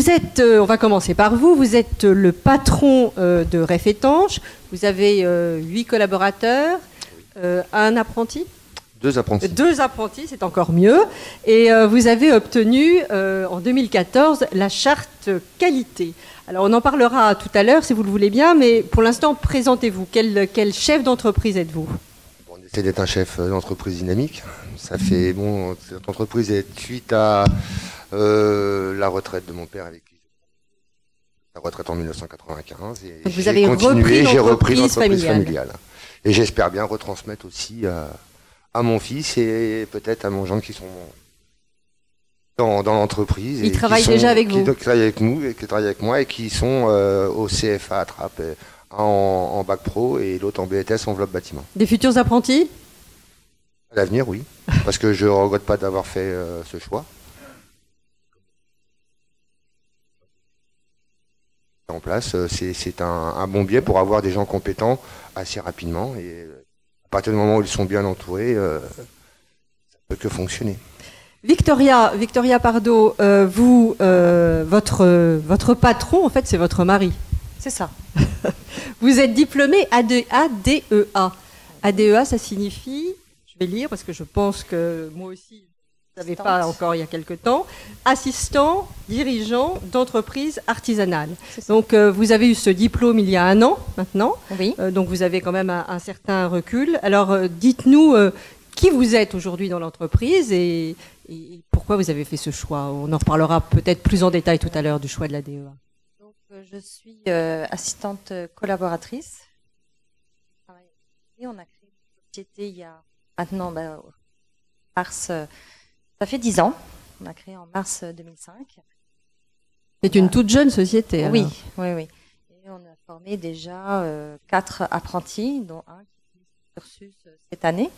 vous êtes, on va commencer par vous, vous êtes le patron de Réfétanche, vous avez 8 collaborateurs, un apprenti ? 2 apprentis. 2 apprentis, c'est encore mieux. Et vous avez obtenu en 2014 la charte qualité. Alors on en parlera tout à l'heure si vous le voulez bien, mais pour l'instant, présentez-vous. Quel chef d'entreprise êtes-vous ? On essaie d'être un chef d'entreprise dynamique. Ça fait, cette entreprise est suite à la retraite de mon père avec qui la retraite en 1995. Et donc vous avez repris l'entreprise familiale. Et j'espère bien retransmettre aussi à mon fils et peut-être à mon gendre qui sont dans l'entreprise. Ils travaillent déjà avec vous ? Qui travaillent avec nous, et qui travaillent avec moi et qui sont au CFA à Trappes en bac pro et l'autre en BTS enveloppe bâtiment. Des futurs apprentis ? À l'avenir, oui. Parce que je ne regrette pas d'avoir fait ce choix. En place, c'est un bon biais pour avoir des gens compétents assez rapidement. Et à partir du moment où ils sont bien entourés, ça ne peut que fonctionner. Victoria Pardo, vous, votre patron, en fait, c'est votre mari. C'est ça. Vous êtes diplômé ADEA. ADEA, ça signifie, je vais lire parce que je pense que moi aussi, je ne savais pas encore il y a quelque temps, assistant dirigeant d'entreprise artisanale. Donc vous avez eu ce diplôme il y a 1 an maintenant. Oui. Donc vous avez quand même un certain recul. Alors dites-nous qui vous êtes aujourd'hui dans l'entreprise et pourquoi vous avez fait ce choix. On en reparlera peut-être plus en détail tout à l'heure du choix de l'ADEA. Donc je suis assistante collaboratrice. Et on a créé une société il y a maintenant mars. Ça fait 10 ans. On a créé en mars 2005. C'est une toute jeune société. Alors. Oui. Et on a formé déjà 4 apprentis, dont un qui finit son cursus cette année.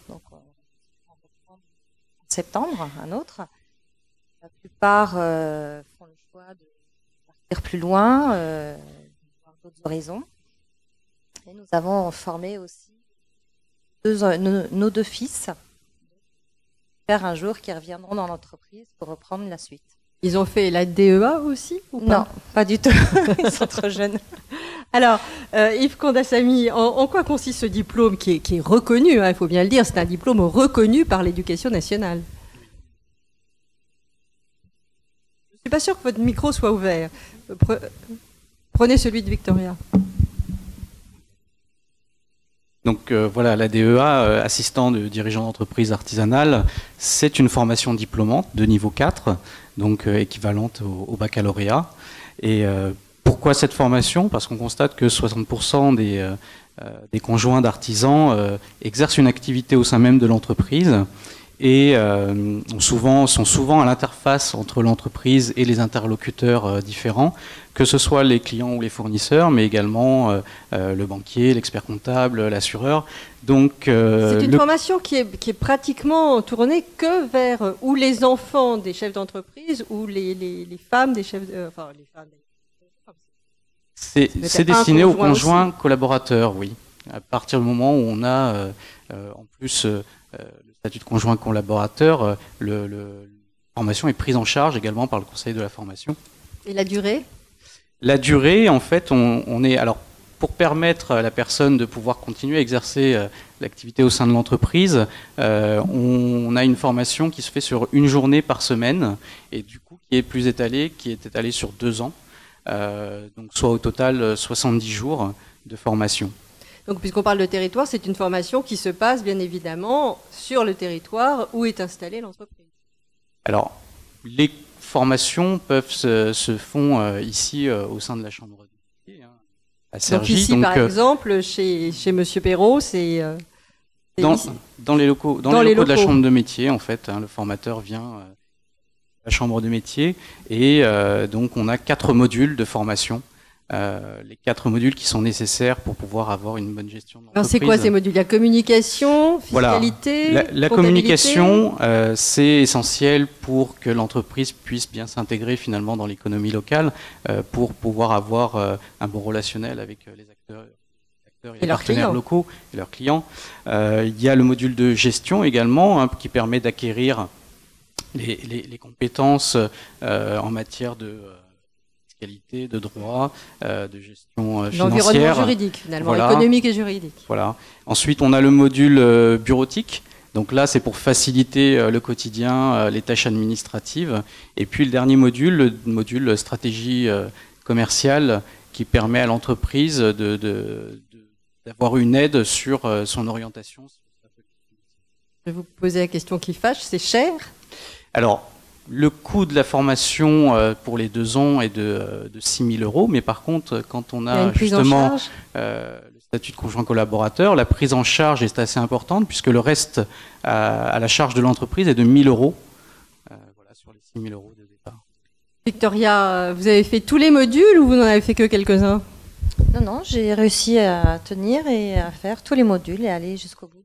Donc on va reprendre en septembre, un autre. La plupart font le choix de partir plus loin, de voir d'autres horizons. Et nous avons formé aussi nos 2 fils. Un jour qui reviendront dans l'entreprise pour reprendre la suite. Ils ont fait la DEA aussi ou pas ? Non, pas du tout. Ils sont trop jeunes. Alors, Yves Condassamy, en quoi consiste ce diplôme qui est reconnu, il faut bien le dire, c'est un diplôme reconnu par l'Éducation nationale. Je ne suis pas sûre que votre micro soit ouvert. Prenez celui de Victoria. Donc voilà, l'ADEA, assistant de dirigeant d'entreprise artisanale, c'est une formation diplômante de niveau 4, donc équivalente au baccalauréat. Et pourquoi cette formation ? Parce qu'on constate que 60% des conjoints d'artisans exercent une activité au sein même de l'entreprise et sont souvent à l'interface entre l'entreprise et les interlocuteurs différents, que ce soit les clients ou les fournisseurs, mais également le banquier, l'expert comptable, l'assureur. Donc, c'est une formation qui est pratiquement tournée que vers ou les enfants des chefs d'entreprise ou les femmes des chefs les femmes. C'est destiné aux conjoints collaborateurs, oui. À partir du moment où on a en plus le statut de conjoint collaborateur, la formation est prise en charge également par le conseil de la formation. Et la durée ? La durée, en fait, on est... Alors, pour permettre à la personne de pouvoir continuer à exercer l'activité au sein de l'entreprise, on a une formation qui se fait sur 1 journée par semaine et du coup qui est étalée sur 2 ans. Donc soit au total 70 jours de formation. Donc puisqu'on parle de territoire, c'est une formation qui se passe bien évidemment sur le territoire où est installée l'entreprise. Alors, les formations se font ici au sein de la Chambre de métier, à Cergy. Donc ici, par exemple, chez Monsieur Perrault, c'est dans les locaux de la Chambre de métier, en fait. Le formateur vient à la Chambre de métier et donc on a 4 modules de formation. Les 4 modules qui sont nécessaires pour pouvoir avoir une bonne gestion de l'entreprise. Alors c'est quoi ces modules ? La communication, fiscalité, voilà. La communication, c'est essentiel pour que l'entreprise puisse bien s'intégrer finalement dans l'économie locale, pour pouvoir avoir un bon relationnel avec les acteurs et les partenaires locaux et leurs clients. Il y a le module de gestion également, qui permet d'acquérir les compétences en matière de fiscalité, de droit, de gestion L'environnement financière. juridique, finalement, Voilà. économique et juridique. Voilà. Ensuite, on a le module bureautique. Donc là, c'est pour faciliter le quotidien, les tâches administratives. Et puis le dernier module, le module stratégie commerciale, qui permet à l'entreprise d'avoir une aide sur son orientation. Je vais vous poser la question qui fâche, c'est cher? Alors, le coût de la formation pour les 2 ans est de 6 000 €, mais par contre, quand on Il y a a une prise en justement charge? le statut de conjoint collaborateur, la prise en charge est assez importante, puisque le reste à la charge de l'entreprise est de 1 000 €, voilà, sur les 6 000 € de départ. Victoria, vous avez fait tous les modules ou vous n'en avez fait que quelques-uns? Non, non, j'ai réussi à tenir et à faire tous les modules et aller jusqu'au bout.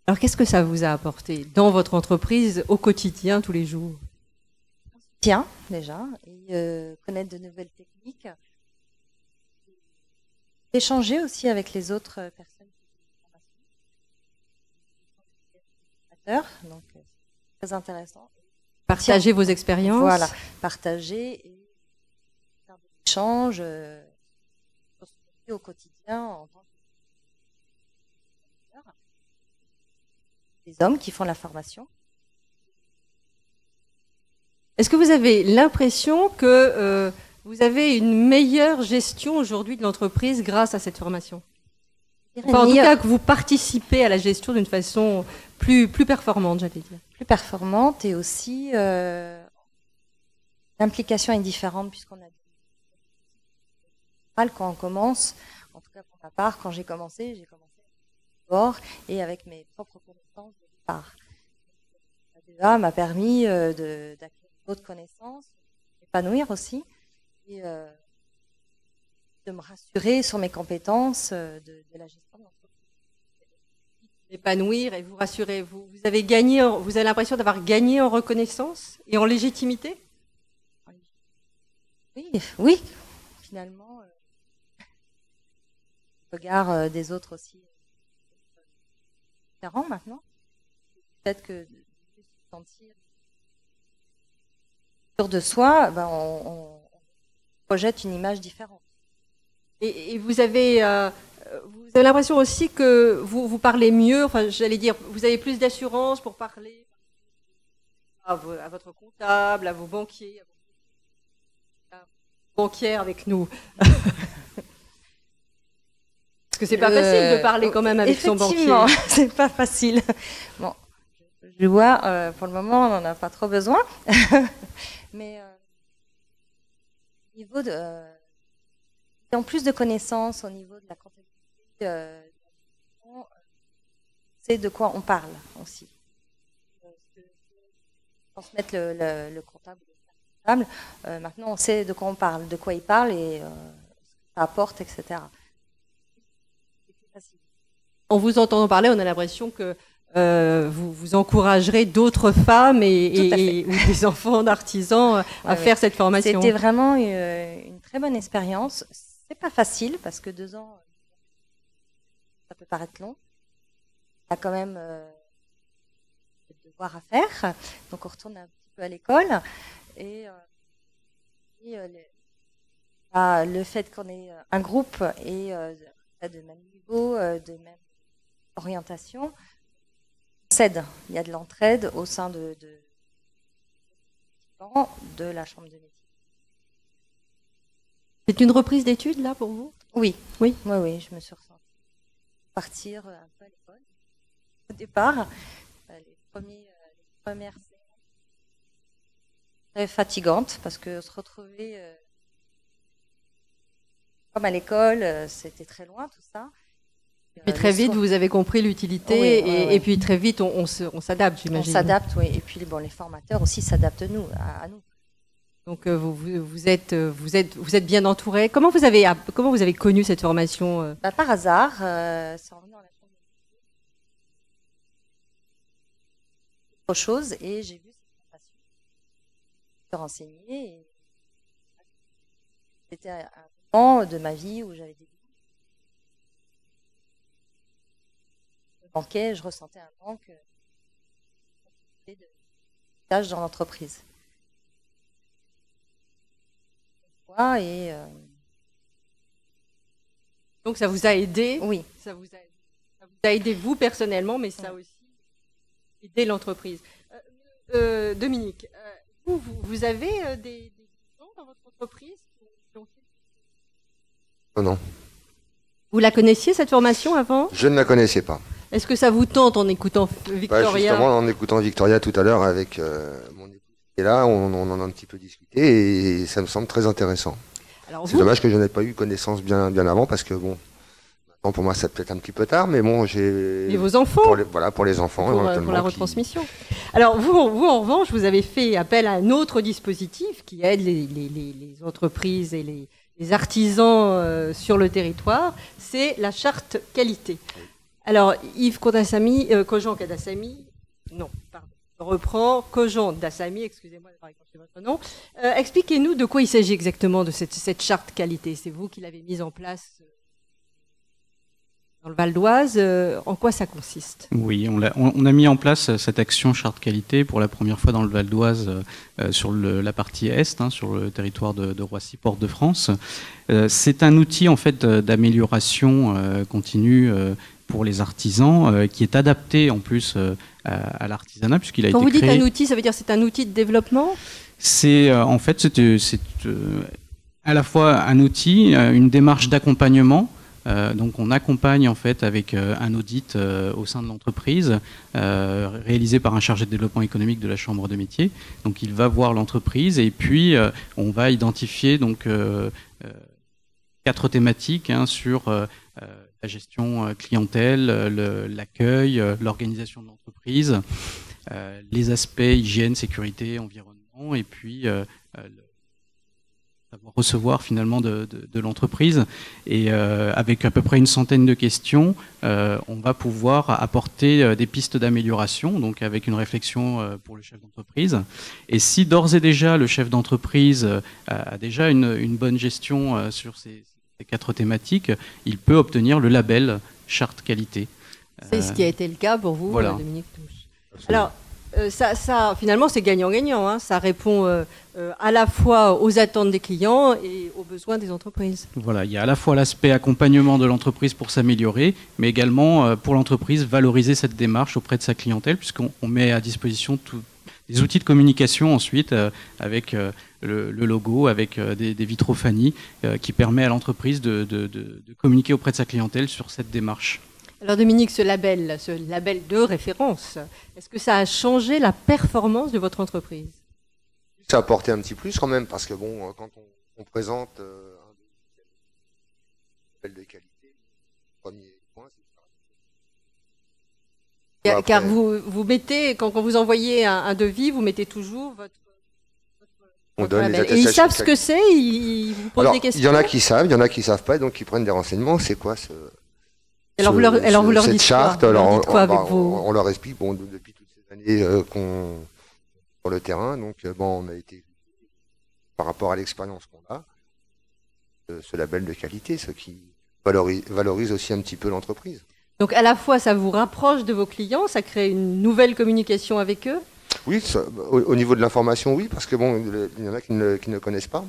Alors, qu'est-ce que ça vous a apporté dans votre entreprise au quotidien, tous les jours? Tiens, déjà, et connaître de nouvelles techniques. Échanger aussi avec les autres personnes qui font donc très intéressant. Partager vos expériences? Voilà, partager et faire des échanges au quotidien en tant que les hommes qui font la formation. Est-ce que vous avez l'impression que vous avez une meilleure gestion aujourd'hui de l'entreprise grâce à cette formation? Enfin, en tout cas, que vous participez à la gestion d'une façon plus performante, j'allais dire. Plus performante et aussi l'implication est différente puisqu'on a quand on commence, en tout cas pour ma part, quand j'ai commencé dehors et avec mes propres connaissances de départ. La DEA m'a permis d'acquérir d'autres connaissances, d'épanouir aussi et de me rassurer sur mes compétences de la gestion de l'entreprise. Épanouir et vous rassurer. Vous avez gagné, vous avez l'impression d'avoir gagné en reconnaissance et en légitimité? Oui, finalement, le regard des autres aussi différent maintenant. Peut-être que de se sentir sûr de soi, ben on projette une image différente. Et vous avez l'impression aussi que vous parlez mieux, enfin j'allais dire, vous avez plus d'assurance pour parler à votre comptable, à vos banquiers, à vos banquières avec nous. Parce que c'est pas facile de parler quand même avec son banquier. Effectivement, c'est pas facile. Bon, je vois, pour le moment, on n'en a pas trop besoin. Mais au niveau en plus de connaissances, au niveau de la comptabilité, c'est de quoi on parle aussi. Transmettre le comptable, maintenant on sait de quoi on parle, de quoi il parle et ce que ça apporte, etc. En vous entendant parler, on a l'impression que vous encouragerez d'autres femmes ou des enfants d'artisans à faire cette formation. C'était vraiment une très bonne expérience. C'est pas facile parce que 2 ans, ça peut paraître long. Il y a quand même des devoirs à faire. Donc on retourne un petit peu à l'école et le fait qu'on ait un groupe et de même niveau, de même orientation, s'aide. Il y a de l'entraide au sein de la chambre de métier. C'est une reprise d'études là pour vous? Oui, oui, je me suis ressentie partir un peu à l'école. Au départ, les premières séances très fatigantes parce que se retrouver comme à l'école, c'était très loin tout ça. Puis très vite, vous avez compris l'utilité et puis très vite, on s'adapte, j'imagine. On s'adapte, oui. Et puis les formateurs aussi s'adaptent à nous. Donc vous êtes bien entouré. Comment vous avez connu cette formation? Par hasard, c'est en venant à la chambre autre chose et j'ai vu cette formation. Je me suis renseignée et c'était un moment de ma vie où j'avais des je ressentais un manque de tâches dans l'entreprise. l'emploi et Donc ça vous a aidé. oui. Ça vous a aidé vous personnellement, mais ça a aussi aidé l'entreprise. Dominique, vous avez des gens dans votre entreprise qui ont fait... Non. Vous la connaissiez cette formation avant? Je ne la connaissais pas. Est-ce que ça vous tente en écoutant Victoria? Justement, en écoutant Victoria tout à l'heure avec mon épouse qui est là, on en a un petit peu discuté et ça me semble très intéressant. C'est dommage que je n'ai pas eu connaissance bien avant parce que bon, maintenant pour moi ça peut être un petit peu tard, mais bon, j'ai... Et vos enfants? Pour les enfants. Pour la retransmission. Alors vous, en revanche, vous avez fait appel à un autre dispositif qui aide les entreprises et les artisans sur le territoire, c'est la charte qualité. Alors, Yves Cogent-Kadassamy, non, pardon, je reprends, Cogent-Dassamy, excusez-moi d'avoir écorché votre nom. Expliquez-nous de quoi il s'agit exactement de cette charte qualité. C'est vous qui l'avez mise en place dans le Val d'Oise. En quoi ça consiste? Oui, on a mis en place cette action charte qualité pour la première fois dans le Val d'Oise sur la partie est, sur le territoire de Roissy, Porte de France. C'est un outil en fait d'amélioration continue pour les artisans qui est adapté en plus à l'artisanat puisqu'il a été créé. Quand vous dites un outil, ça veut dire c'est un outil de développement? C'est en fait c'est à la fois un outil, une démarche d'accompagnement. Donc on accompagne en fait avec un audit au sein de l'entreprise réalisé par un chargé de développement économique de la Chambre de métiers. Donc il va voir l'entreprise et puis on va identifier donc 4 thématiques sur la gestion clientèle, l'accueil, l'organisation de l'entreprise, les aspects hygiène, sécurité, environnement et puis recevoir finalement de l'entreprise. Et avec à peu près une centaine de questions, on va pouvoir apporter des pistes d'amélioration, donc avec une réflexion pour le chef d'entreprise. Et si d'ores et déjà le chef d'entreprise a déjà une bonne gestion sur ces 4 thématiques, il peut obtenir le label charte qualité. C'est ce qui a été le cas pour vous, voilà. Dominique Touche. Alors, ça, finalement, c'est gagnant-gagnant. Ça répond à la fois aux attentes des clients et aux besoins des entreprises. Voilà, il y a à la fois l'aspect accompagnement de l'entreprise pour s'améliorer, mais également pour l'entreprise valoriser cette démarche auprès de sa clientèle, puisqu'on met à disposition des outils de communication ensuite avec le logo, avec des vitrophanies qui permet à l'entreprise de communiquer auprès de sa clientèle sur cette démarche. Alors Dominique, ce label de référence, est-ce que ça a changé la performance de votre entreprise? Ça a apporté un petit plus quand même, parce que bon, quand on présente un label de qualité, le premier point, c'est car vous mettez, quand vous envoyez un devis, vous mettez toujours votre label. Et ils savent ce que c'est, ils vous posent des questions? Il y en a qui savent, il y en a qui savent pas, et donc ils prennent des renseignements. C'est quoi Alors vous leur cette dites charte? quoi? Alors, on leur explique, bon, depuis toutes ces années qu'on sur le terrain, donc bon, on a été par rapport à l'expérience qu'on a, ce label de qualité, ce qui valorise aussi un petit peu l'entreprise. Donc à la fois ça vous rapproche de vos clients, ça crée une nouvelle communication avec eux? Oui, au niveau de l'information, oui, parce que bon, il y en a qui ne connaissent pas,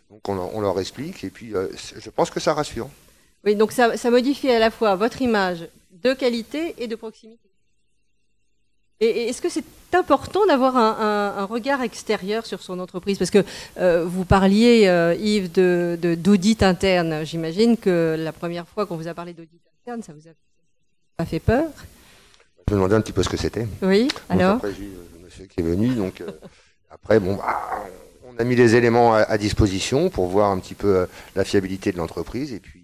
donc on leur explique, et puis je pense que ça rassure. Oui, donc ça modifie à la fois votre image de qualité et de proximité. Et est-ce que c'est important d'avoir un regard extérieur sur son entreprise? Parce que vous parliez, Yves, d'audit interne. J'imagine que la première fois qu'on vous a parlé d'audit interne, ça vous a pas fait peur? Je me demandais un petit peu ce que c'était. Oui, alors après, j'ai eu le monsieur qui est venu, donc après, bon, on a mis les éléments à disposition pour voir un petit peu la fiabilité de l'entreprise, et puis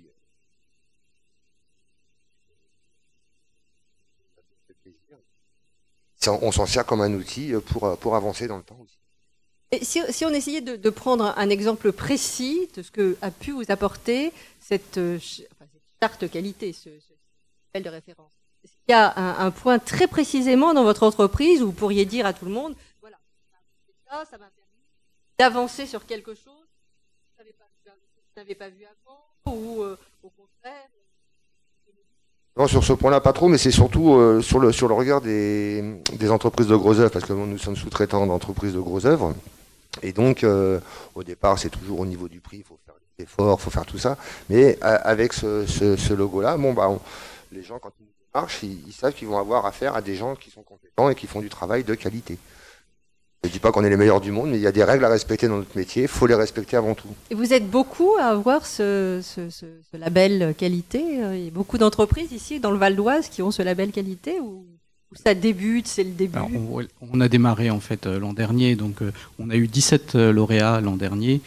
on s'en sert comme un outil pour avancer dans le temps aussi. Et si on essayait de prendre un exemple précis de ce que a pu vous apporter cette charte qualité, ce label de référence, est-ce qu'il y a un point très précisément dans votre entreprise où vous pourriez dire à tout le monde, voilà, ça m'a permis d'avancer sur quelque chose que vous n'avez pas vu avant, ou au contraire? Non, sur ce point-là, pas trop, mais c'est surtout sur le regard des entreprises de gros œuvres, parce que nous sommes sous-traitants d'entreprises de gros œuvres. Et donc, au départ, c'est toujours au niveau du prix, il faut faire des efforts, il faut faire tout ça. Mais avec ce logo-là, bon, bah, les gens, quand ils marchent, ils savent qu'ils vont avoir affaire à des gens qui sont compétents et qui font du travail de qualité. Je ne dis pas qu'on est les meilleurs du monde, mais il y a des règles à respecter dans notre métier, il faut les respecter avant tout. Et vous êtes beaucoup à avoir ce label qualité. Il y a beaucoup d'entreprises ici, dans le Val d'Oise, qui ont ce label qualité ou ça débute, c'est le début? Alors, on a démarré en fait l'an dernier, donc on a eu 17 lauréats l'an dernier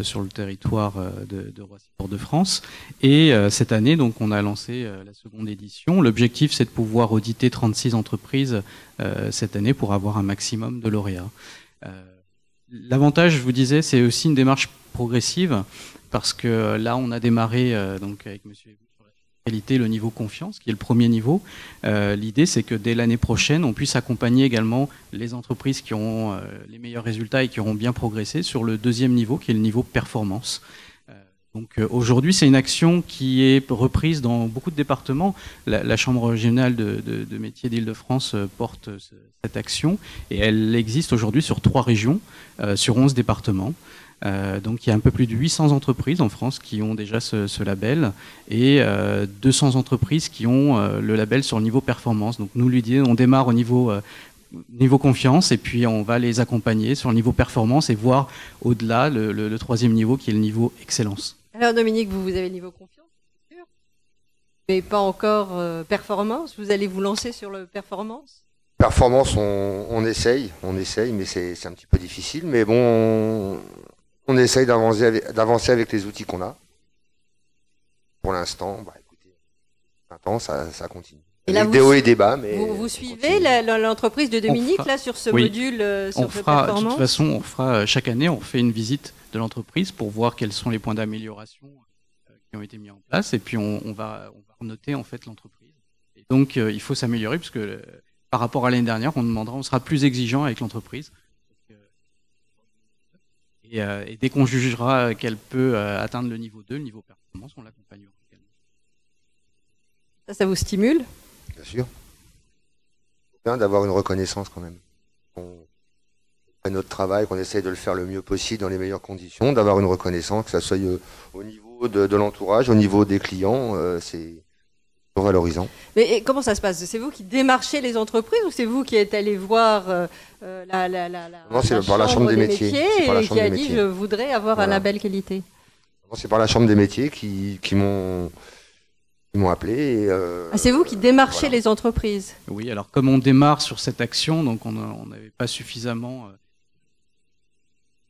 sur le territoire de Roissy-Fort-de-France, et cette année donc on a lancé la seconde édition. L'objectif c'est de pouvoir auditer 36 entreprises cette année pour avoir un maximum de lauréats. L'avantage, je vous disais, c'est aussi une démarche progressive, parce que là on a démarré donc avec Monsieur qualité, le niveau confiance, qui est le premier niveau. L'idée, c'est que dès l'année prochaine, on puisse accompagner également les entreprises qui ont les meilleurs résultats et qui auront bien progressé sur le deuxième niveau, qui est le niveau performance. Donc aujourd'hui, c'est une action qui est reprise dans beaucoup de départements. La Chambre régionale de métiers d'Île-de-France porte cette action, et elle existe aujourd'hui sur 3 régions, sur 11 départements. Donc il y a un peu plus de 800 entreprises en France qui ont déjà ce label, et 200 entreprises qui ont le label sur le niveau performance. Donc nous, l'idée, on démarre au niveau confiance, et puis on va les accompagner sur le niveau performance et voir au-delà le troisième niveau qui est le niveau excellence. Alors Dominique, vous avez le niveau confiance, c'est sûr, mais pas encore performance. Vous allez vous lancer sur le performance? Performance, on essaye, mais c'est un petit peu difficile. Mais bon, on essaye d'avancer avec les outils qu'on a. Pour l'instant, bah, écoutez, ça continue. Et là, des hauts et des bas, mais vous suivez l'entreprise de Dominique là sur ce module sur performance? De toute façon, on fera chaque année, on fait une visite de l'entreprise pour voir quels sont les points d'amélioration qui ont été mis en place, et puis on va noter en fait l'entreprise. Et donc il faut s'améliorer, puisque par rapport à l'année dernière, on sera plus exigeant avec l'entreprise. Et dès qu'on jugera qu'elle peut atteindre le niveau 2, le niveau performance, on l'accompagnera également. Ça vous stimule? Bien sûr. C'est bien d'avoir une reconnaissance quand même. On fait notre travail, qu'on essaye de le faire le mieux possible dans les meilleures conditions, d'avoir une reconnaissance, que ça soit au niveau de l'entourage, au niveau des clients, c'est valorisant. Mais comment ça se passe? C'est vous qui démarchez les entreprises, ou c'est vous qui êtes allé voir Non, c'est par la Chambre des métiers. Et qui a dit je voudrais avoir un label qualité? Non, c'est par la Chambre des métiers qui m'ont appelé. C'est vous qui démarchez les entreprises? Oui, alors comme on démarre sur cette action, donc on n'avait pas suffisamment de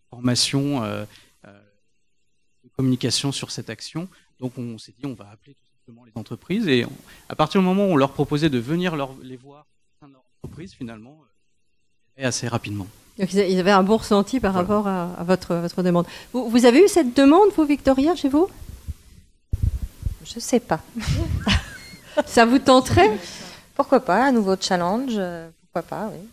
formation, de communication sur cette action, donc on s'est dit on va appeler tout simplement les entreprises, et à partir du moment où on leur proposait de venir les voir dans leur entreprise, finalement, et assez rapidement. Donc ils avaient un bon ressenti par rapport à votre demande. Vous avez eu cette demande, vous, Victoria, chez vous? Je sais pas. Ça vous tenterait? Pourquoi pas, un nouveau challenge, pourquoi pas, oui.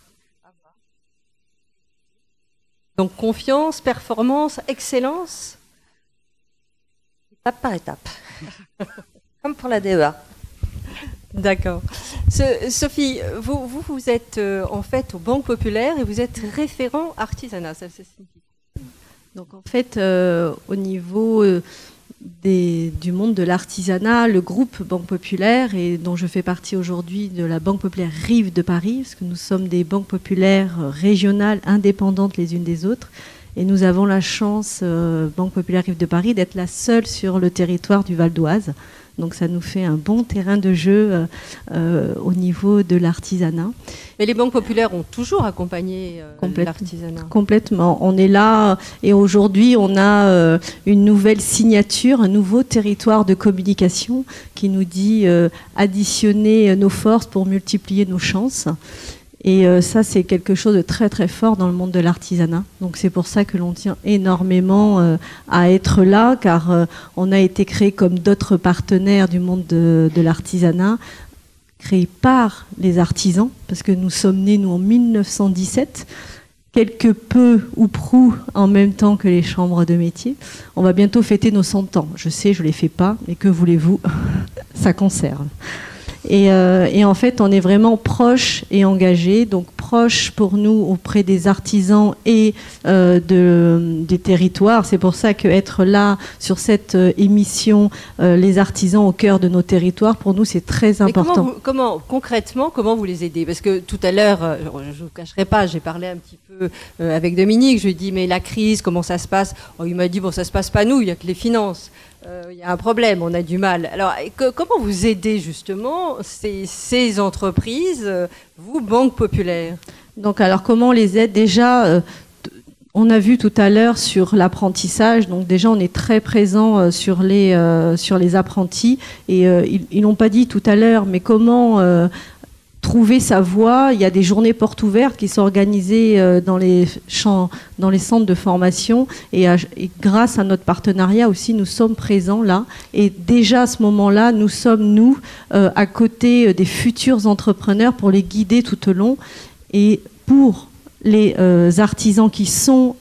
Donc confiance, performance, excellence? Étape par étape. Comme pour la DEA. D'accord. Sophie, vous êtes en fait aux banques populaires, et vous êtes référent artisanat, ça signifie. Donc en fait, au niveau du monde de l'artisanat, le groupe Banque Populaire, et dont je fais partie aujourd'hui de la Banque Populaire Rive de Paris, parce que nous sommes des banques populaires régionales indépendantes les unes des autres, et nous avons la chance, Banque Populaire Rive de Paris, d'être la seule sur le territoire du Val d'Oise. Donc ça nous fait un bon terrain de jeu au niveau de l'artisanat. Mais les banques populaires ont toujours accompagné l'artisanat. Complètement. On est là, et aujourd'hui on a une nouvelle signature, un nouveau territoire de communication qui nous dit additionner nos forces pour multiplier nos chances. Et ça, c'est quelque chose de très très fort dans le monde de l'artisanat. Donc c'est pour ça que l'on tient énormément à être là, car on a été créé comme d'autres partenaires du monde de l'artisanat, créé par les artisans, parce que nous sommes nés, nous, en 1917, quelque peu ou prou en même temps que les chambres de métier. On va bientôt fêter nos 100 ans. Je sais, je ne les fais pas, mais que voulez-vous, ça conserve. Et en fait, on est vraiment proche et engagé, donc proche pour nous auprès des artisans et des territoires. C'est pour ça qu'être là sur cette émission, les artisans au cœur de nos territoires, pour nous c'est très important. Concrètement, comment vous les aidez? Parce que tout à l'heure, je ne vous cacherai pas, j'ai parlé un petit peu avec Dominique, je lui ai dit mais la crise, comment ça se passe? Il m'a dit bon, ça se passe pas nous, il y a que les finances. Il y a un problème, on a du mal. Alors, comment vous aidez justement ces entreprises, vous, Banque Populaire? Donc, alors, comment on les aide? Déjà, on a vu tout à l'heure sur l'apprentissage. Donc, déjà, on est très présent sur les apprentis. Et ils l'ont pas dit tout à l'heure, mais comment trouver sa voie? Il y a des journées portes ouvertes qui sont organisées dans les centres de formation et grâce à notre partenariat aussi, nous sommes présents là. Et déjà à ce moment-là, nous sommes, à côté des futurs entrepreneurs pour les guider tout au long. Et pour les artisans qui sont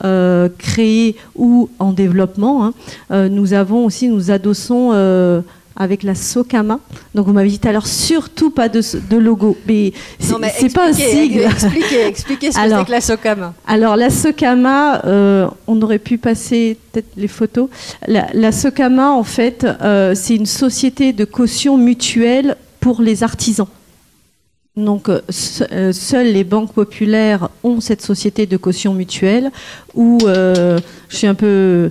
créés ou en développement, nous adossons avec la Socama. Donc vous m'avez dit tout à l'heure, surtout pas de logo. Mais c'est pas un sigle. Expliquez ce que c'est que la Socama. Alors la Socama, on aurait pu passer peut-être les photos. La Socama, en fait, c'est une société de caution mutuelle pour les artisans. Donc, seules les banques populaires ont cette société de caution mutuelle où je suis un peu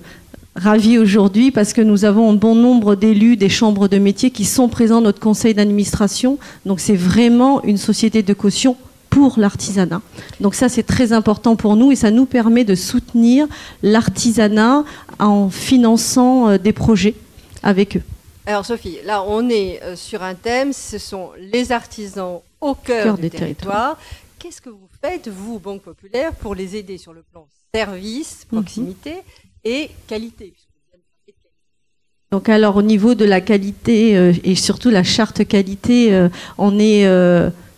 ravie aujourd'hui parce que nous avons un bon nombre d'élus des chambres de métiers qui sont présents dans notre conseil d'administration. Donc c'est vraiment une société de caution pour l'artisanat. Donc ça c'est très important pour nous et ça nous permet de soutenir l'artisanat en finançant des projets avec eux. Alors Sophie, là on est sur un thème, ce sont les artisans au cœur des territoires. Qu'est-ce que vous faites, vous, Banque Populaire, pour les aider sur le plan service, proximité et qualité? Donc alors au niveau de la qualité et surtout la charte qualité, on est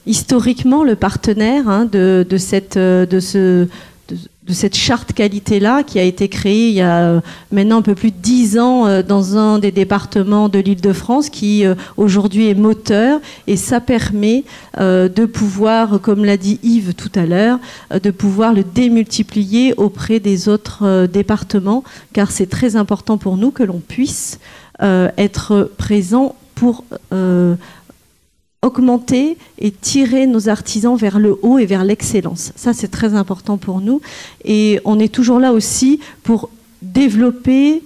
historiquement le partenaire de cette charte qualité-là qui a été créée il y a maintenant un peu plus de 10 ans dans un des départements de l'Île-de-France qui aujourd'hui est moteur et ça permet de pouvoir, comme l'a dit Yves tout à l'heure, de pouvoir le démultiplier auprès des autres départements car c'est très important pour nous que l'on puisse être présent pour augmenter et tirer nos artisans vers le haut et vers l'excellence. Ça, c'est très important pour nous. Et on est toujours là aussi pour développer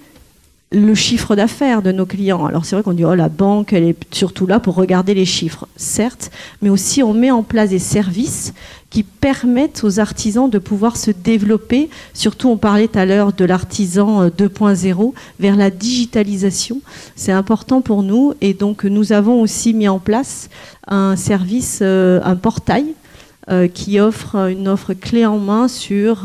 le chiffre d'affaires de nos clients. Alors c'est vrai qu'on dit, la banque, elle est surtout là pour regarder les chiffres, certes, mais aussi on met en place des services qui permettent aux artisans de pouvoir se développer. Surtout, on parlait tout à l'heure de l'artisan 2.0 vers la digitalisation. C'est important pour nous et donc nous avons aussi mis en place un service, un portail qui offre une offre clé en main sur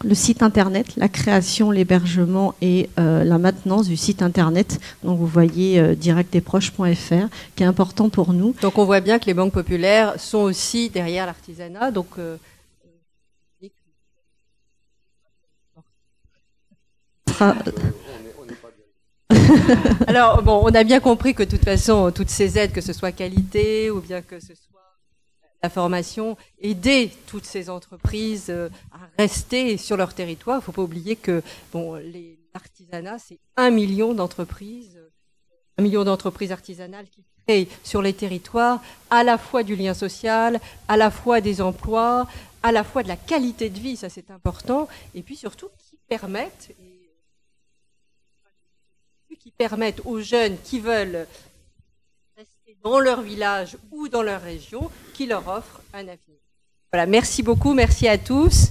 le site internet, la création, l'hébergement et la maintenance du site internet. Donc vous voyez directdesproches.fr qui est important pour nous. Donc on voit bien que les banques populaires sont aussi derrière l'artisanat. Donc alors bon, on a bien compris que de toute façon toutes ces aides, que ce soit qualité ou bien que ce soit la formation, aider toutes ces entreprises à rester sur leur territoire. Il ne faut pas oublier que l'artisanat, c'est 1 million d'entreprises, 1 million d'entreprises artisanales qui créent sur les territoires à la fois du lien social, à la fois des emplois, à la fois de la qualité de vie, ça c'est important, et puis surtout qui permettent aux jeunes qui veulent rester dans leur village ou dans leur région, qui leur offrent un avenir. Voilà, merci beaucoup, merci à tous.